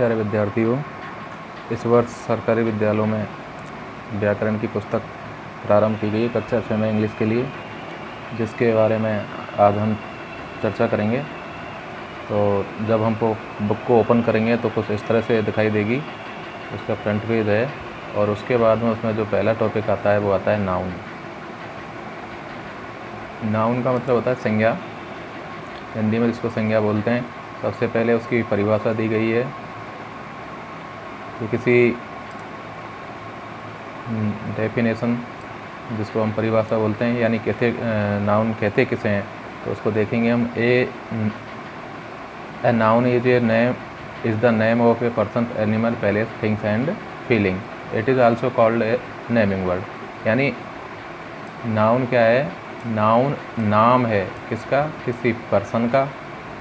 प्यारे विद्यार्थियों, इस वर्ष सरकारी विद्यालयों में व्याकरण की पुस्तक प्रारंभ की गई कक्षा 6 में इंग्लिश के लिए, जिसके बारे में आज हम चर्चा करेंगे। तो जब हम बुक को ओपन करेंगे तो कुछ इस तरह से दिखाई देगी। उसका फ्रंट पेज है और उसके बाद में उसमें जो पहला टॉपिक आता है वो आता है नाउन। नाउन का मतलब होता है संज्ञा, हिंदी में जिसको संज्ञा बोलते हैं। सबसे पहले उसकी परिभाषा दी गई है कि किसी डेफिनेशन, जिसको हम परिभाषा बोलते हैं, यानी कहते नाउन कहते किसे हैं, तो उसको देखेंगे हम। A noun is the name of a person, animal, place, things and feeling. It is also called a naming word. यानी नाउन क्या है? नाउन नाम है किसका? किसी पर्सन का,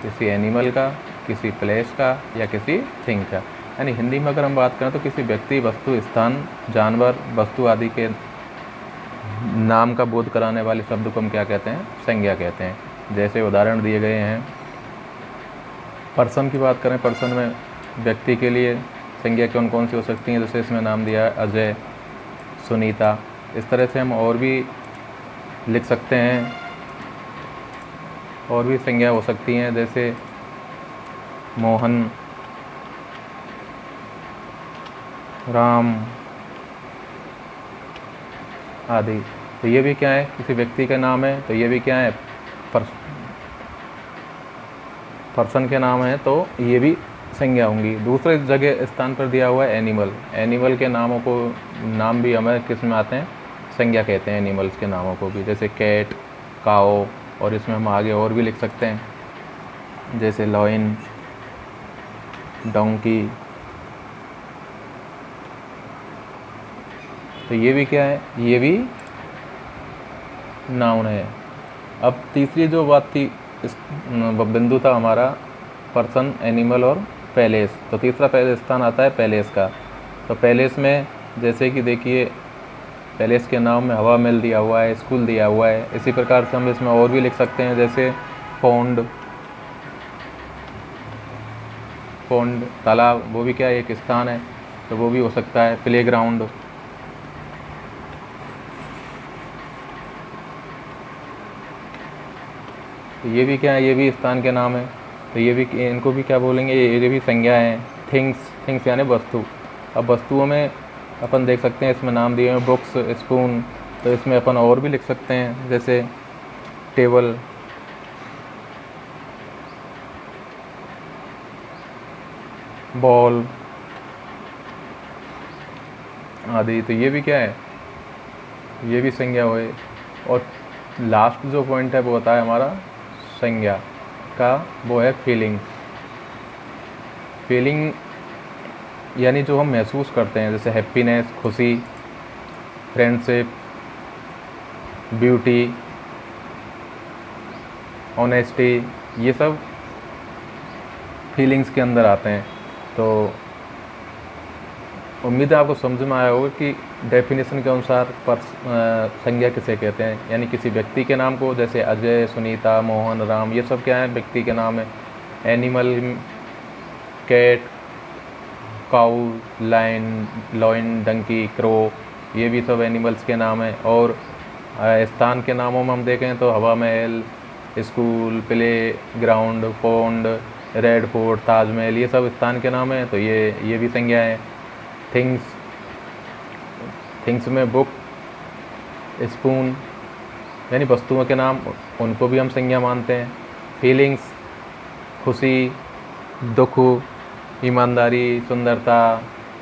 किसी एनिमल का, किसी प्लेस का या किसी थिंग का। यानी हिंदी में अगर हम बात करें तो किसी व्यक्ति, वस्तु, स्थान, जानवर, वस्तु आदि के नाम का बोध कराने वाले शब्द को हम क्या कहते हैं? संज्ञा कहते हैं। जैसे उदाहरण दिए गए हैं। पर्सन की बात करें, पर्सन में व्यक्ति के लिए संज्ञा कौन कौन सी हो सकती हैं? जैसे इसमें नाम दिया है अजय, सुनीता। इस तरह से हम और भी लिख सकते हैं, और भी संज्ञा हो सकती हैं, जैसे मोहन, राम आदि। तो ये भी क्या है? किसी व्यक्ति का नाम है, तो ये भी क्या है? पर्सन के नाम है, तो ये भी संज्ञा होंगी। दूसरे जगह स्थान पर दिया हुआ है एनिमल। एनिमल के नामों को, नाम भी हमें किस में आते हैं? संज्ञा कहते हैं एनिमल्स के नामों को भी, जैसे कैट, काओ। और इसमें हम आगे और भी लिख सकते हैं, जैसे लॉइन, डोंकी। तो ये भी क्या है? ये भी नाउन है। अब तीसरी जो बात थी, इस बिंदु था हमारा पर्सन, एनिमल और पैलेस। तो तीसरा पहले स्थान आता है पैलेस का। तो पैलेस में जैसे कि देखिए, पैलेस के नाम में हवा महल दिया हुआ है, स्कूल दिया हुआ है। इसी प्रकार से हम इसमें और भी लिख सकते हैं, जैसे पौंड, पौंड तालाब, वो भी क्या है? एक स्थान है, तो वो भी हो सकता है। प्लेग्राउंड, तो ये भी क्या है? ये भी स्थान के नाम है। तो ये भी, इनको भी क्या बोलेंगे? ये भी संज्ञा है। थिंग्स, थिंग्स यानी वस्तु। अब वस्तुओं में अपन देख सकते हैं, इसमें नाम दिए हैं बुक्स, स्पून। तो इसमें अपन और भी लिख सकते हैं, जैसे टेबल, बॉल आदि। तो ये भी क्या है? ये भी संज्ञा हुए। और लास्ट जो पॉइंट है वो होता है हमारा संज्ञा का, वो है फीलिंग। फीलिंग यानी जो हम महसूस करते हैं, जैसे हैप्पीनेस, खुशी, फ्रेंडशिप, ब्यूटी, ऑनेस्टी, ये सब फीलिंग्स के अंदर आते हैं। तो उम्मीद है आपको समझ में आया होगा कि डेफिनेशन के अनुसार संज्ञा किसे कहते हैं। यानी किसी व्यक्ति के नाम को, जैसे अजय, सुनीता, मोहन, राम, ये सब क्या है? व्यक्ति के नाम है। एनिमल, कैट, काऊ, लॉइन, डंकी, क्रो, ये भी सब एनिमल्स के नाम हैं। और स्थान के नामों में हम देखें तो Hawa Mahal, school, playground, pound, red fort, Taj Mahal, ये सब स्थान के नाम हैं। तो ये भी संज्ञा है। थिंग्स, थिंग्स में बुक, स्पून, यानी वस्तुओं के नाम, उनको भी हम संज्ञा मानते हैं। फीलिंग्स, खुशी, दुख, ईमानदारी, सुंदरता,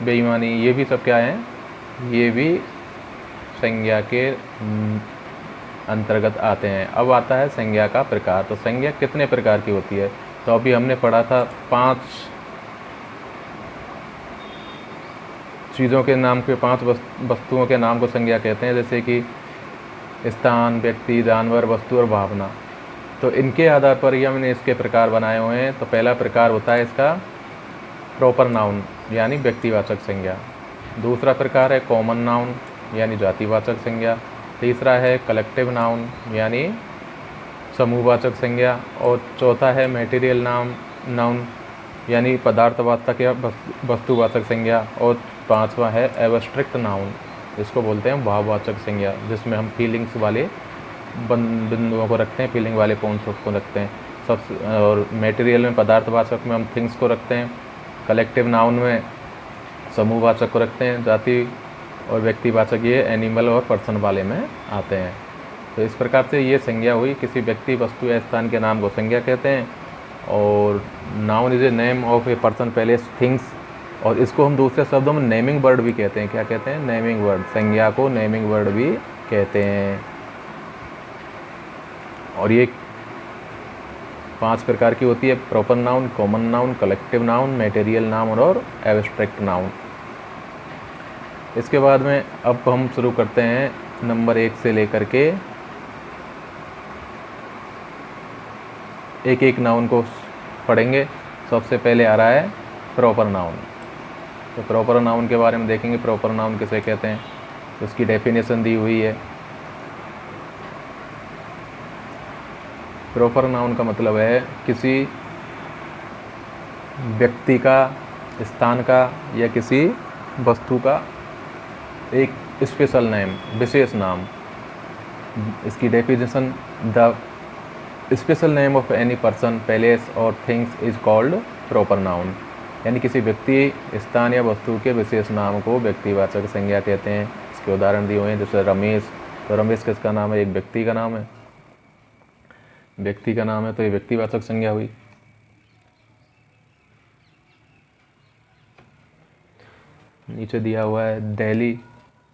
बेईमानी, ये भी सब क्या हैं? ये भी संज्ञा के अंतर्गत आते हैं। अब आता है संज्ञा का प्रकार। तो संज्ञा कितने प्रकार की होती है? तो अभी हमने पढ़ा था 5 चीज़ों के नाम के, 5 वस्तुओं के नाम को संज्ञा कहते हैं, जैसे कि स्थान, व्यक्ति, जानवर, वस्तु और भावना। तो इनके आधार पर ही हमने इसके प्रकार बनाए हुए हैं। तो पहला प्रकार होता है इसका प्रॉपर नाउन, यानी व्यक्तिवाचक संज्ञा। दूसरा प्रकार है कॉमन नाउन, यानी जातिवाचक संज्ञा। तीसरा है कलेक्टिव नाउन, यानी समूहवाचक संज्ञा। और चौथा है मटेरियल नाउन, यानी पदार्थवाचक या वस्तुवाचक संज्ञा। और 5वां है एब्स्ट्रैक्ट नाउन, इसको बोलते हैं भाववाचक संज्ञा, जिसमें हम फीलिंग्स वाले बिंदुओं को रखते हैं, फीलिंग वाले पॉइंट्स को रखते हैं। और मटेरियल में पदार्थवाचक में हम थिंग्स को रखते हैं। कलेक्टिव नाउन में समूहवाचक को रखते हैं, जाति और व्यक्तिवाचक ये एनिमल और पर्सन वाले में आते हैं। तो इस प्रकार से ये संज्ञा हुई, किसी व्यक्ति, वस्तु या स्थान के नाम को संज्ञा कहते हैं। और noun is a name of a person, place, things. और इसको हम दूसरे शब्दों में नेमिंग वर्ड भी कहते हैं। क्या कहते हैं? Naming word. संज्ञा को नेमिंग वर्ड भी कहते हैं। और ये 5 प्रकार की होती है: proper noun, common noun, collective noun, material noun और एब्स्ट्रैक्ट नाउन। इसके बाद में अब हम शुरू करते हैं नंबर 1 से लेकर के एक नाउन को पढ़ेंगे। सबसे पहले आ रहा है प्रॉपर नाउन। तो प्रॉपर नाउन के बारे में देखेंगे, प्रॉपर नाउन किसे कहते हैं, तो उसकी डेफिनेशन दी हुई है। प्रॉपर नाउन का मतलब है किसी व्यक्ति का, स्थान का या किसी वस्तु का एक स्पेशल नेम, विशेष नाम। इसकी definition: the special name of any person, place और things is called proper noun. यानी किसी व्यक्ति, स्थान या वस्तु के विशेष नाम को व्यक्तिवाचक संज्ञा कहते हैं। इसके उदाहरण दिए हुए हैं, जैसे रमेश। तो रमेश किसका नाम है? एक व्यक्ति का नाम है। व्यक्ति का नाम है तो ये व्यक्तिवाचक संज्ञा हुई। नीचे दिया हुआ है दिल्ली,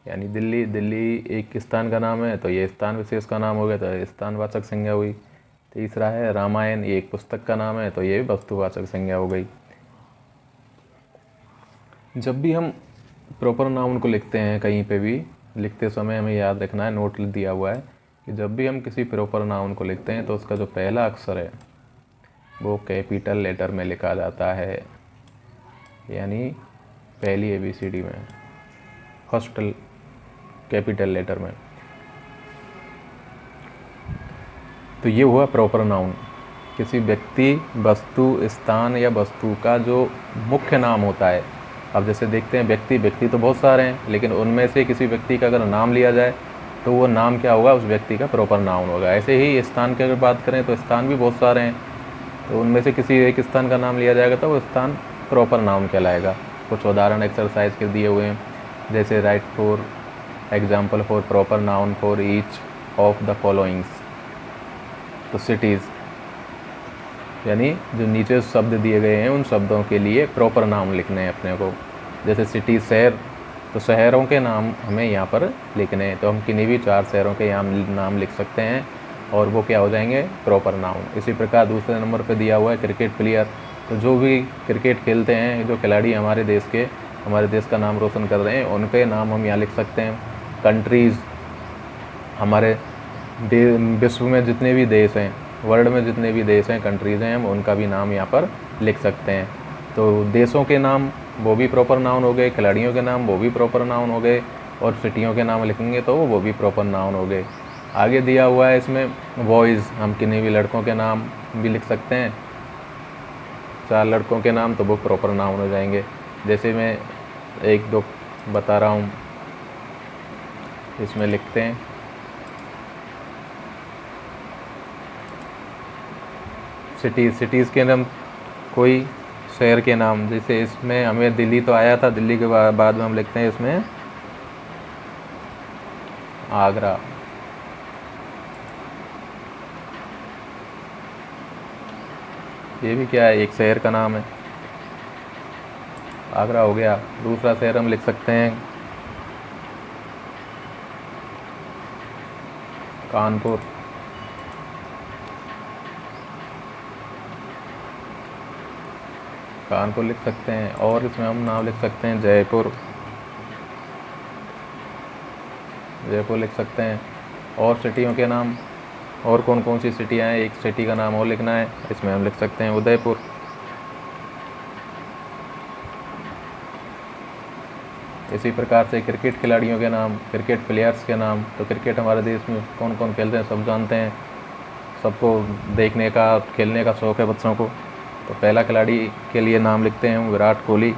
यानी दिल्ली। दिल्ली एक स्थान का नाम है तो ये स्थान विशेष का नाम हो गया, तो स्थानवाचक संज्ञा हुई। तीसरा है रामायण, ये एक पुस्तक का नाम है तो ये वस्तुवाचक संज्ञा हो गई। जब भी हम प्रॉपर नाउन को लिखते हैं, कहीं पे भी लिखते समय हमें याद रखना है, नोट दिया हुआ है कि जब भी हम किसी प्रॉपर नाउन को लिखते हैं तो उसका जो पहला अक्षर है वो कैपिटल लेटर में लिखा जाता है, यानी पहली ABCD में, फर्स्ट कैपिटल लेटर में। तो ये हुआ प्रॉपर नाउन। किसी व्यक्ति, वस्तु, स्थान या वस्तु का जो मुख्य नाम होता है। अब जैसे देखते हैं व्यक्ति तो बहुत सारे हैं, लेकिन उनमें से किसी व्यक्ति का अगर नाम लिया जाए तो वो नाम क्या होगा? उस व्यक्ति का प्रॉपर नाउन होगा। ऐसे ही स्थान की अगर बात करें तो स्थान भी बहुत सारे हैं, तो उनमें से किसी एक स्थान का नाम लिया जाएगा तो वो स्थान प्रॉपर नाउन कहलाएगा। कुछ उदाहरण एक्सरसाइज के दिए हुए हैं, जैसे right for example for proper noun for each of the followings. तो सिटीज़, यानी जो नीचे शब्द दिए गए हैं उन शब्दों के लिए प्रॉपर नाम लिखने हैं अपने को। जैसे सिटी, शहर, तो शहरों के नाम हमें यहाँ पर लिखने हैं, तो हम किन्हीं भी 4 शहरों के यहाँ नाम लिख सकते हैं और वो क्या हो जाएंगे? Proper noun. इसी प्रकार दूसरे नंबर पे दिया हुआ है क्रिकेट प्लेयर। तो जो भी क्रिकेट खेलते हैं, जो खिलाड़ी हमारे देश के, हमारे देश का नाम रोशन कर रहे हैं, उनके नाम हम यहाँ लिख सकते हैं। कंट्रीज़, हमारे विश्व में जितने भी देश हैं, वर्ल्ड में जितने भी देश हैं, कंट्रीज़ हैं, हम उनका भी नाम यहाँ पर लिख सकते हैं। तो देशों के नाम वो भी प्रॉपर नाउन हो गए, खिलाड़ियों के नाम वो भी प्रॉपर नाउन हो गए, और सिटियों के नाम लिखेंगे तो वो भी प्रॉपर नाउन हो गए। आगे दिया हुआ है इसमें बॉयज़, हम किन्हीं भी लड़कों के नाम भी लिख सकते हैं। 4 लड़कों के नाम तो वो प्रॉपर नाउन हो जाएंगे। जैसे मैं 1-2 बता रहा हूँ, इसमें लिखते हैं सिटीज़ के नाम, कोई शहर के नाम। जैसे इसमें हमें दिल्ली तो आया था, दिल्ली के बाद में हम लिखते हैं इसमें आगरा। ये भी क्या है? एक शहर का नाम है, आगरा हो गया। दूसरा शहर हम लिख सकते हैं कानपुर। कानपुर लिख सकते हैं, और इसमें हम नाम लिख सकते हैं जयपुर लिख सकते हैं। और सिटियों के नाम, और कौन कौन सी सिटियाँ हैं, एक सिटी का नाम और लिखना है, इसमें हम लिख सकते हैं उदयपुर। इसी प्रकार से क्रिकेट खिलाड़ियों के नाम, क्रिकेट प्लेयर्स के नाम। तो क्रिकेट हमारे देश में कौन कौन खेलते हैं सब जानते हैं, सबको देखने का, खेलने का शौक़ है बच्चों को। तो पहला खिलाड़ी के लिए नाम लिखते हैं विराट कोहली।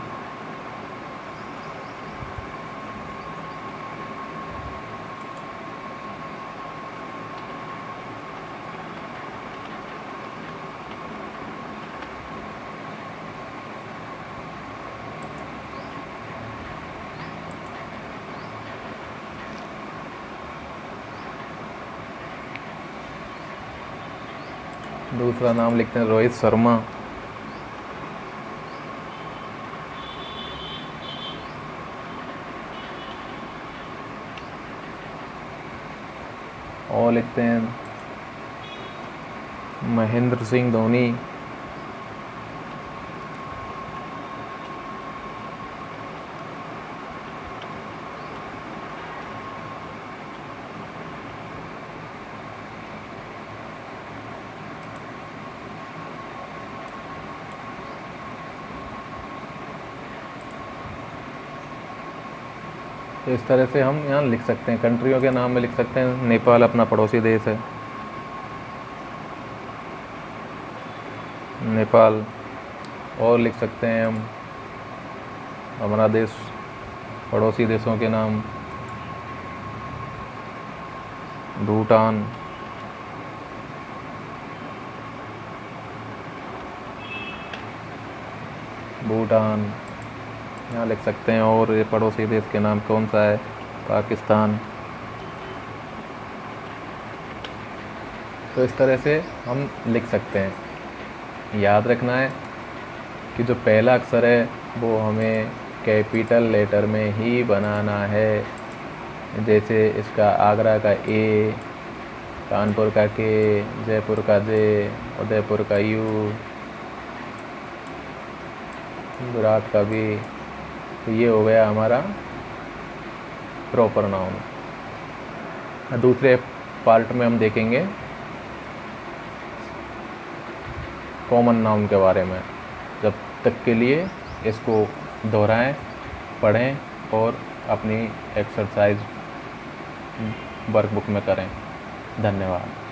दूसरा नाम लिखते हैं रोहित शर्मा। और लिखते हैं महेंद्र सिंह धोनी। तो इस तरह से हम यहाँ लिख सकते हैं। कंट्रियों के नाम में लिख सकते हैं। नेपाल अपना पड़ोसी देश है, नेपाल। और लिख सकते हैं हम हमारा देश, पड़ोसी देशों के नाम, भूटान, भूटान यहाँ लिख सकते हैं। और ये पड़ोसी देश के नाम कौन सा है? पाकिस्तान। तो इस तरह से हम लिख सकते हैं। याद रखना है कि जो पहला अक्षर है वो हमें कैपिटल लेटर में ही बनाना है। जैसे इसका आगरा का ए, कानपुर का के, जयपुर का जे, उदयपुर का यू, गुजरात का भी। तो ये हो गया हमारा प्रॉपर नाउन। दूसरे पार्ट में हम देखेंगे कॉमन नाउन के बारे में। जब तक के लिए इसको दोहराएं, पढ़ें और अपनी एक्सरसाइज वर्कबुक में करें। धन्यवाद।